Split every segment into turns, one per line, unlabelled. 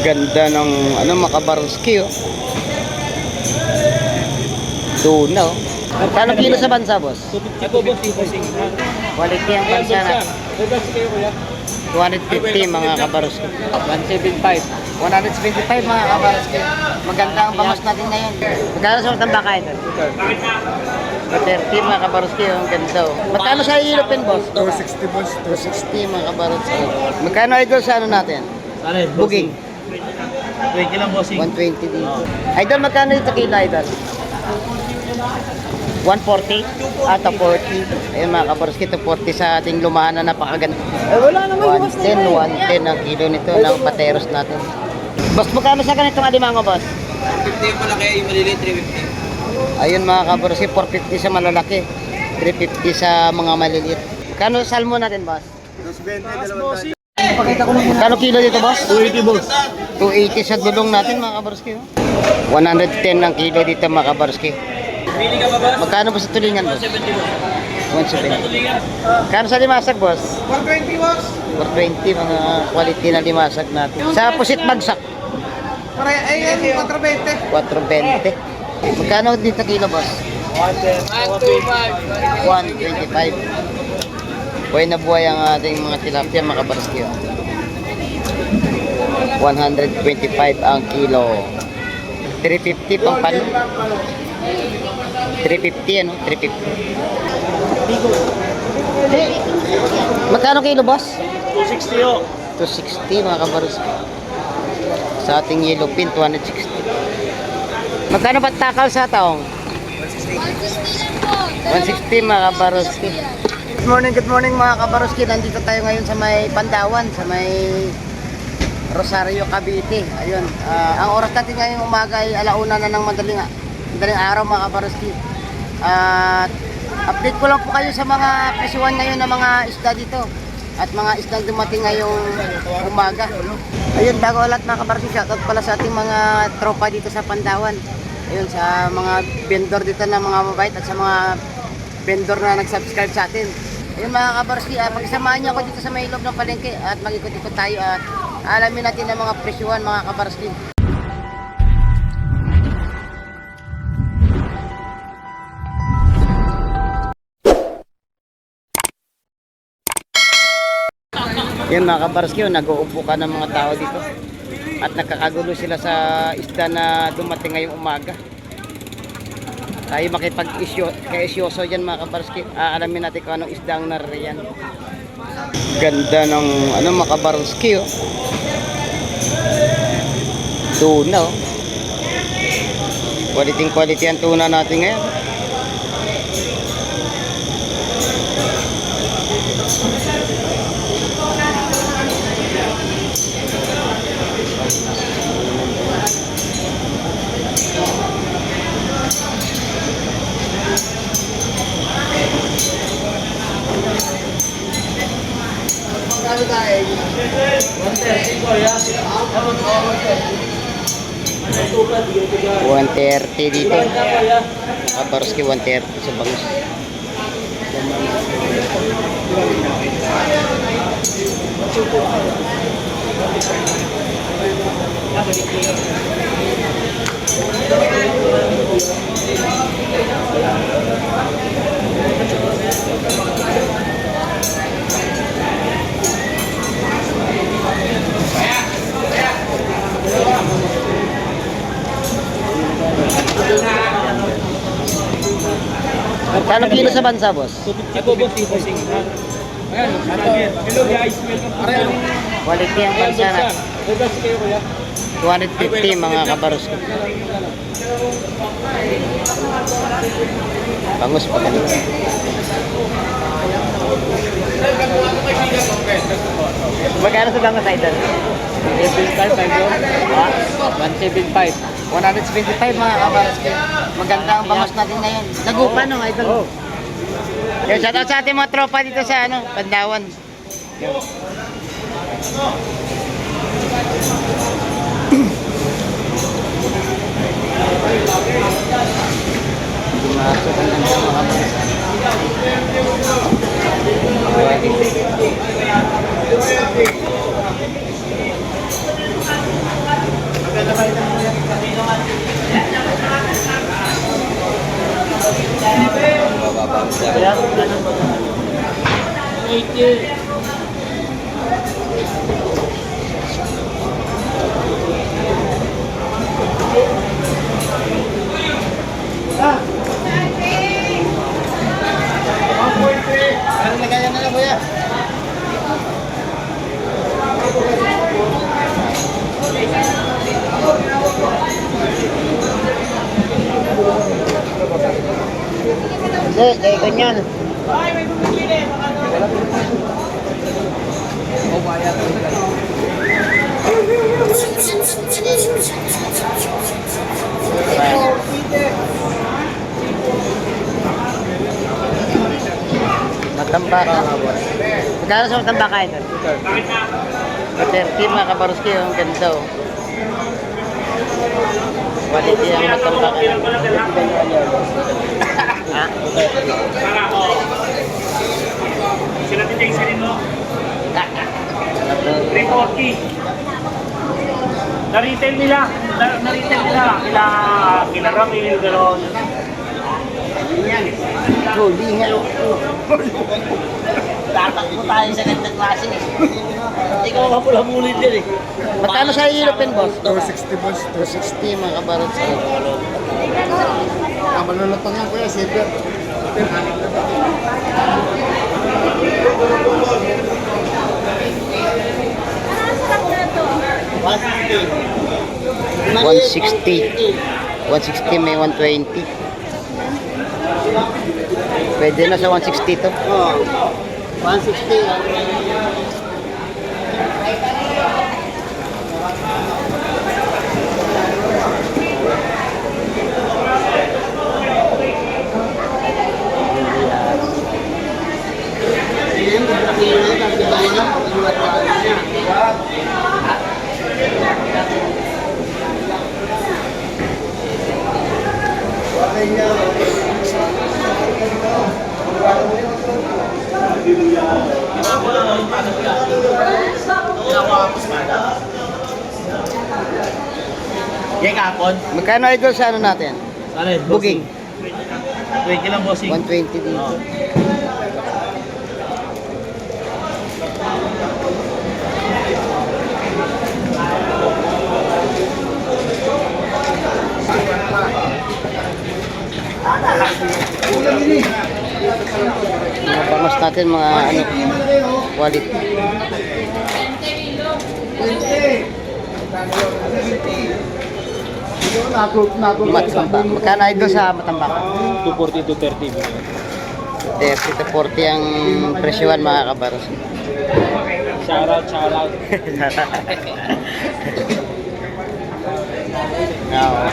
Ganda ng ano, Makabaruski oh. Tuna oh. Kano kilo sa bansa, boss? Quality ang bansa na. 250 mga Kabaruski.
175.
175 mga Kabaruski. Maganda ang bangus natin ngayon. Magkano sa utang baka ito? 30 mga Kabaruski, ang ganda oh. Magkano sa European, boss?
260 boss.
260 mga Kabaruski. Magkano idol sa ano natin? Booking.
20 lang, bossing.
120 dito. Idol, magkano dito kilo, idol? 140 at 40. Ayun mga Kabaruski, 240 sa ating lumahan na napakaganda.
Wala naman
110 ang kilo nito ng pateros natin. Boss, magkano sa ganitong alimango, boss?
50 yung malaki, yung maliliit 350.
Ayun mga Kabaruski, 450 sa malalaki, 350 sa mga maliliit. Magkano salmon natin, boss?
220, 200.
Magkano kilo dito, boss?
280, boss.
280 sa dulong natin mga Kabaruski. 110 ang kilo dito mga Kabaruski.
Pili ka ba, boss?
Magkano ba sa tulingan, boss?
70, boss.
170. Magkano sa limasag, boss?
120 boss.
420 mga quality na limasag natin. Sa pusit bagsak,
Ay, 420.
420. Magkano dito kilo, boss? 125. Buhay na buhay ang ating mga tilapia mga Kabaruski. 125 ang kilo. 350 pang pano. 350 ano? 350. Magkano kilo, boss?
260 yo.
260 mga Kabaruski. Sa ating yellow pin, 260. Magkano ba takal sa taong? 160 mga Kabaruski. Good morning mga Kabaruski. Nandito tayo ngayon sa may Pandawan, sa may Rosario, Cavite. Ayun, ang oras natin ngayong umaga ay alauna na ng madaling araw mga Kabaruski. At update ko lang po kayo sa mga presyuhan ngayon ng mga isda dito at mga isdang dumating ngayong umaga. Ayun, bago lahat mga Kabaruski, shoutout pala sa ating mga tropa dito sa Pandawan. Ayun, sa mga vendor dito na mga mabait at sa mga vendor na nag-subscribe sa atin. Ayun mga Kabaruski, pagsamahan niyo ako dito sa may loob ng palengke at mag-ikot-ikot tayo at alamin natin ang mga presyuhan mga Kabaruski. Yan mga Kabaruski, nag-uupo ka ng mga tao dito at nakakagulo sila sa isda na dumating ngayong umaga. Tayo makipag-isyoso dyan mga Kabaruski. Alamin natin kung anong isda ang naririyan. Ganda ng ano, mga Kabaruski oh. Tuna oh. Quality ang tuna natin ngayon.
Ano tayo?
130 dito. Kabaruski 130 sa bangus. Kano kilo sa bansa, boss?
Ito, boss, bossing. Ayan, hello guys, welcome to
Quality ang bansa na. 250 mga Kabaruski. Bangus pa kanina. Magkano sa bangus, idol?
175.
175 mga Kabaruski. Maganda ang bangus natin ngayon. Nagupa no, idol?
Oh.
Yung shoutout sa ating mga tropa dito sa ano, Pandawan. Masuk ang ganda mga Kabaruski. Ano lagayan na lang, kuya? Hindi, kaya ganyan. Matambakan. Magkano sa matambakan ito? 30 mga kabaruski, ang ganda oh. Quality ang matambakan. Ha?
Sila din sa rin, no? 340. Na-retail nila. Na-retail nila. Kila Ramil, gano'n.
Huli nga. Tatakbo tayo sa ganda klase eh.
Hindi ko mapula-mulit din eh.
Magkano sa European boss?
260 boss.
260 mga kabaruski.
Malulutang yan kuya, silver.
$160 may 120. Pwede na sa 160 to.
Oo. 160.
Yan kapon.
Magkano idol sa ano natin?
Alin?
Booking.
20 lang, bossing.
120 dito. Mga bangos natin, mga ano, quality. Matamba. Magkano idol sa matambak?
240 to 30.
30 to 40 ang presyohan mga kabaros.
Shout out, shout out.
Oo.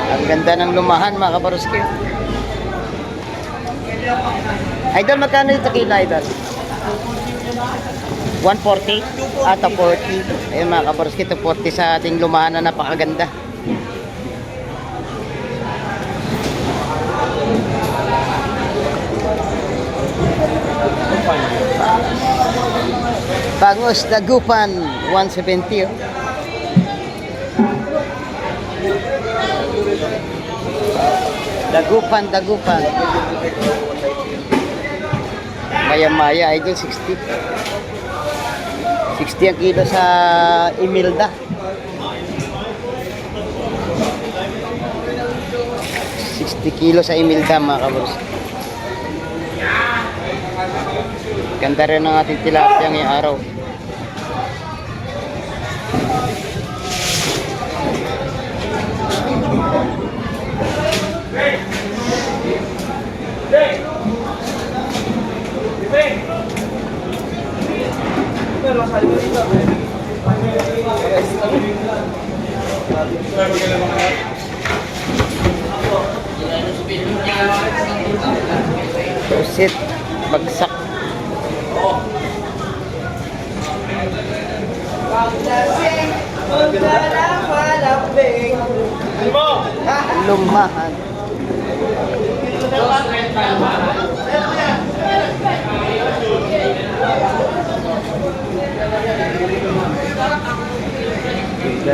Ang ganda ng lumahan mga kabaruski. Idol, magkano ito kila idol? 140? Ata 40. Ayun mga kabaruski, ito 40 sa ating lumahan na napakaganda. Bangos Dagupan 170 oh. Dagupan Maya idol 60 ang kilo sa Imelda. 60 kilo sa Imelda mga kabros. Ganda rin ang ating tilapia ngayong araw. Pusit, bagsak. Lumahan. Ganda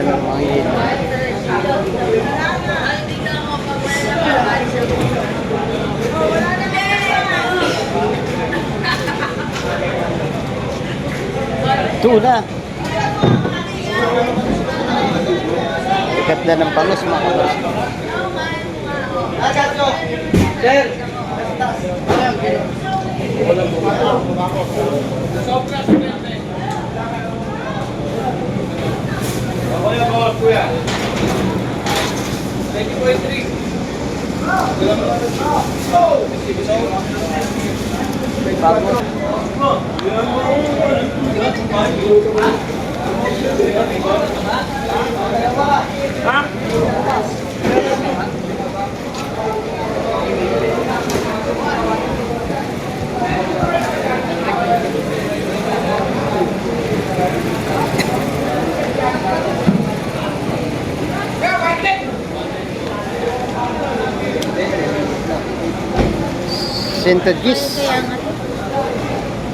ng mga yelo. Tuna. Ikat na ng pangos mga kabroski.
Sir!
Sentagis.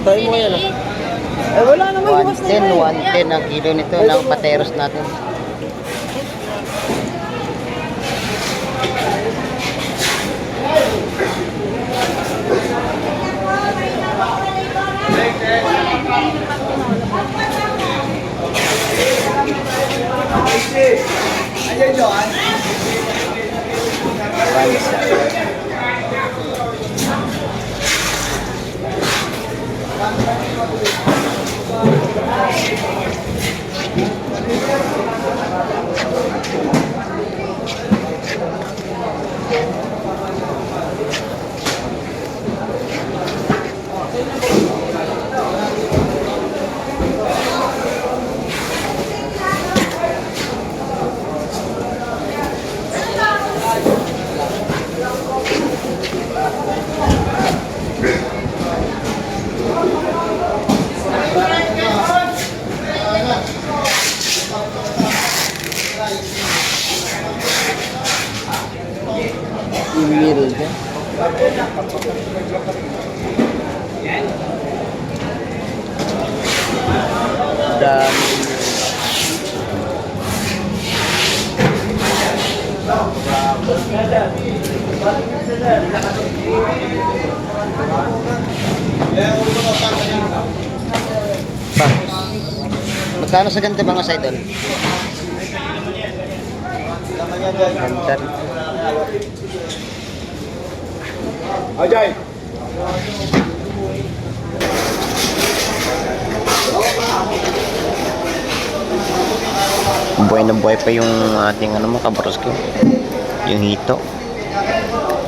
Tayo mo yan. Eh, wala naman
110, 110 ang kilo nito ng pateros natin. Email ka. Dami. Magkano sa ganito mga idol? Ganda.
Ajay!
Buhay na buhay pa yung ating ano mga kabroski. Yung hito.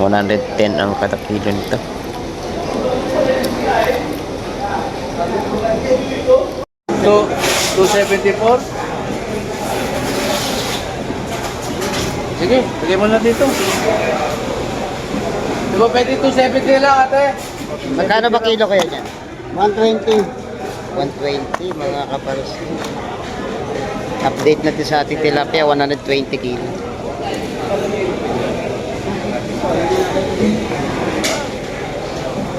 110 ang kada kilo nito.
So, 274. Sige, bigay mo na dito. Di ba pwede 270 lang ate?
Magkano ba kilo kaya niyan?
120.
120 mga kaparoski. Update natin sa ating tilapia, 120 kilo.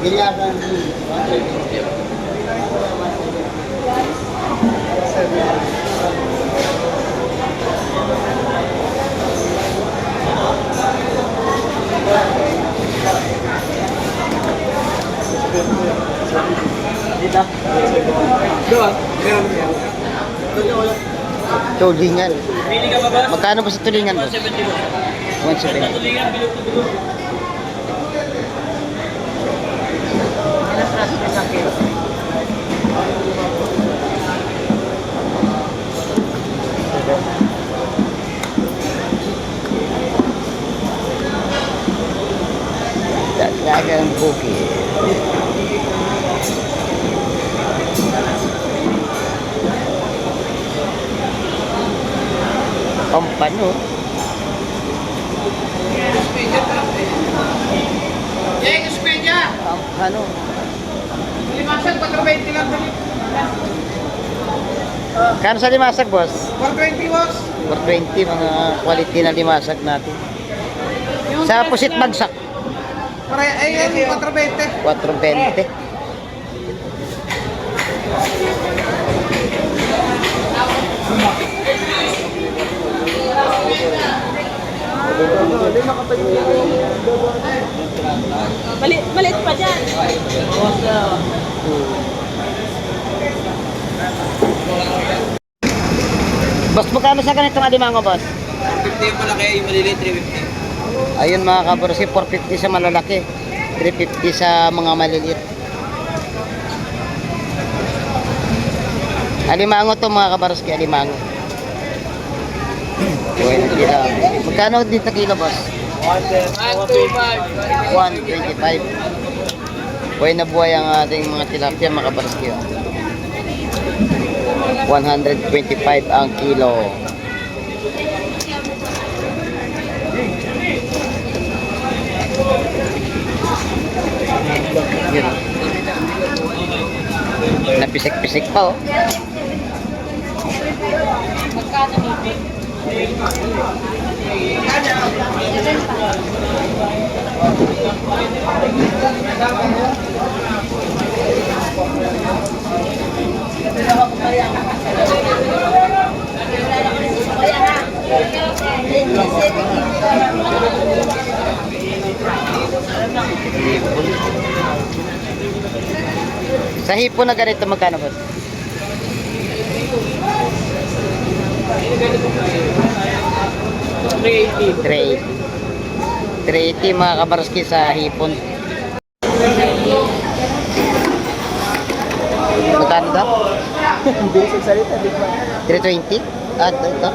Gilyasan.
Dito. Doon. Meron yan.
Tulingan.
Pili ka ba ba?
Magkano ba sa tulingan mo?
170 mo.
170.
Tulingan, bilog to bilog.
Dagdagang bukid. Pampano. Pampano.
Limasag, 420 lang.
Kano sa limasag, boss?
420 boss.
420 mga quality na limasag natin. Sa pusit bagsak. 420.
Maliit pa dyan.
Boss, magkano sa ganitong alimango, boss?
50 yung malaki, yung maliliit 350.
Ayun mga kabarski, 450 sa malalaki, 350 sa mga maliliit. Alimango to mga kabarski, alimango. 20 lang. Magkano dito kilo, boss?
125.
125. Buhay na buhay ang ating mga tilapia mga kabarski. 125 ang kilo. Yun. Napisik-pisik pa oh. Sa hipon na ganito magkano ba? 380. 380 mga kabarski sa hipon. Magkano daw?
Basic salita, di ba?
320? At ito?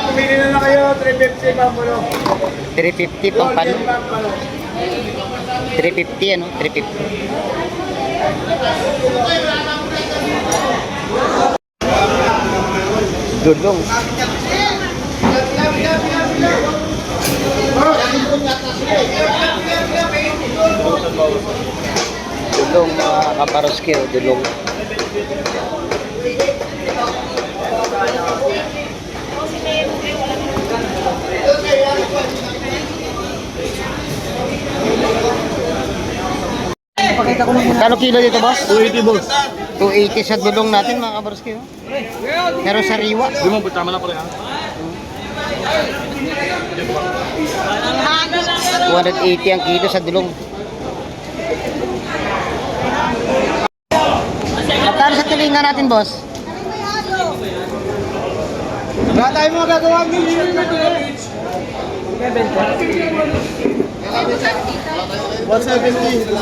Pumili na kayo, 350 pamulo.
350 pang pano? 350 ano? 350. Dulong. Dulong mga kaparoski o dulong. Magkano kilo dito, boss?
280 boss.
280 sa dulong natin mga kabaroski. Oh. Pero sa riwa.
Di mo, tama na pala ha.
280 ang kilo sa dulong. Magkano sa tulingan natin, boss?
Wala tayong magagawa ng million na 170.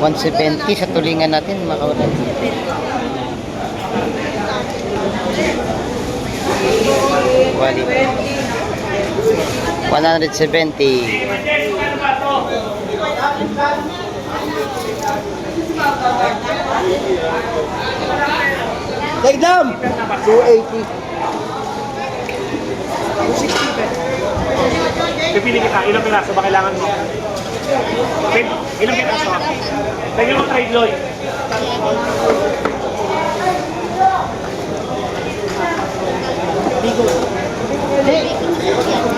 170 sa tulingan natin mga kabaroski. Quality. 170.
Take them! 280.
Pipili kita, ilang piraso ba kailangan mo? Ilang piraso? Lagyan mo trade loy.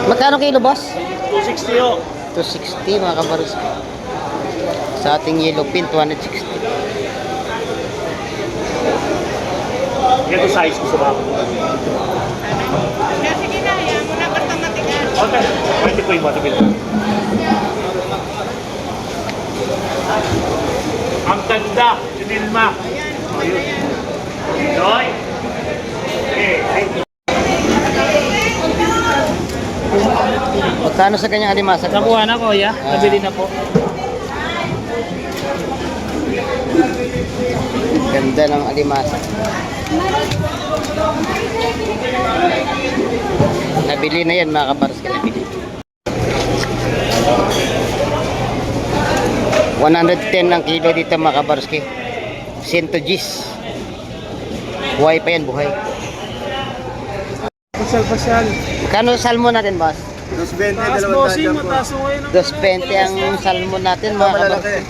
Magkano kilo, boss?
260 o.
260 mga kabaroski. Sa ating yellow pin, 260.
Ganito size gusto ba?
Sige na, yan mo na basta matigas.
Okay, pwede po yung matipid. Ang ganda, si Dilma. Loy. Okay, thank you.
Magkano sa kanyang alimasa?
Nakuha na ko, ya. Nabili na po.
Ganda ng alimasa. Nabili na yan mga kabaroski. Nabili. 110 ang kilo dito mga kabaroski. 100 Gs. Buhay pa yan, buhay.
Pasyal-pasyal.
Magkano salmon natin, boss?
220,
Taas bossing, mataas mo ngayon.
220 ang salmon natin mga kabaroski.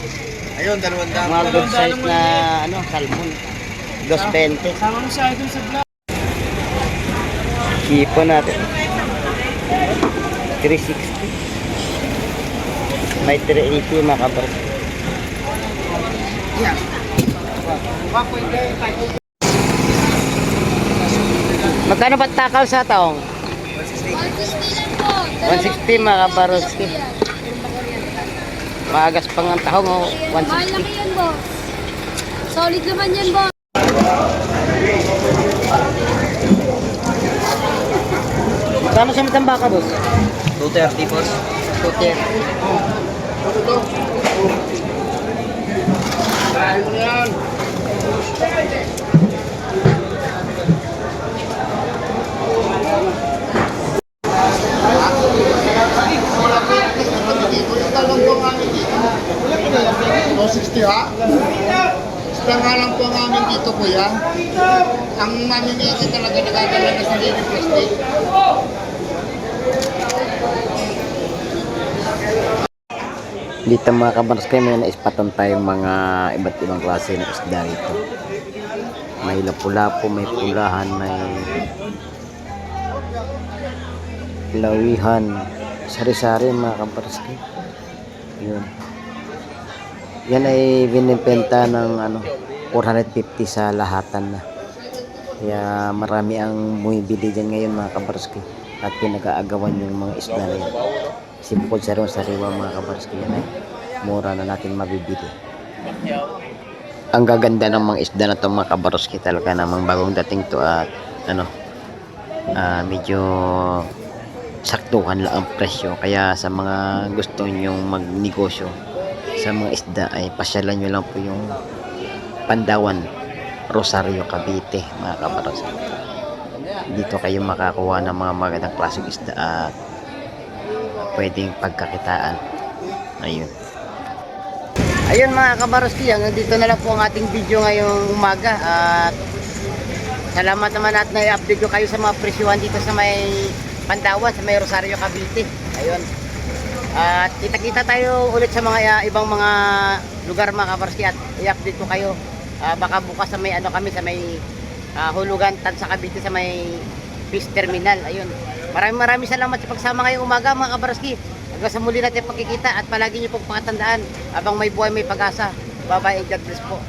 Ayun, 200.
Mga good size na salmon. 220.
Sama mo siya idol sa vlog.
Kipo natin. 360. May 380 mga kabarski. Magkano ba takaw sa taong? 160 mga kabaroski. Maagas pang ang tahong o
Mahal
160.
laki yan, boss. Solid naman yan, boss.
Magkano sa matambaka, boss?
230 boss.
230.
Isda nga lang po ang amin dito, kuya. Ang mamimili talaga nagagala na sa libre plastic.
Dito mga kabarskay, may naispatan tayong mga iba't ibang klase ng isda dito. May lapu-lapu, may pulahan, may lawihan, sari-sari mga kabarskay. Yun. Yan ay binibenta ng 450 sa lahatan na. Kaya marami ang bumibili dyan ngayon mga kabarskay. At pinag-aagawan yung mga isda na yan. Kasi bukod sa sariwa mga kabarskay, yan ay mura na natin mabibili. Ang gaganda ng mga isda na to mga kabarskay, talaga namang bagong dating to at medyo saktuhan lang ang presyo. Kaya sa mga gusto nyong magnegosyo sa mga isda ay pasyalan nyo lang po yung Pandawan, Rosario, Cavite mga kabarskay. Dito kayo makakuha ng mga magandang klaseng isda at pwedeng pagkakitaan. Ayun mga kabarski, hanggang dito na lang po ang ating video ngayong umaga at salamat naman at na-update ko kayo sa mga presyuhan dito sa may Pandawan, sa may Rosario, Cavite. Ayun. At kita-kita tayo ulit sa mga ibang mga lugar mga kabarski at i-update ko kayo. Baka bukas sa may kami sa may hulugan sa Cavite sa may fish terminal. Ayun. Maraming salamat sa pagsama ngayong umaga mga kabarski. Hanggang sa muli natin pagkikita at palagi niyo pong pakatandaan habang may buhay may pag-asa. Bye-bye and God bless po.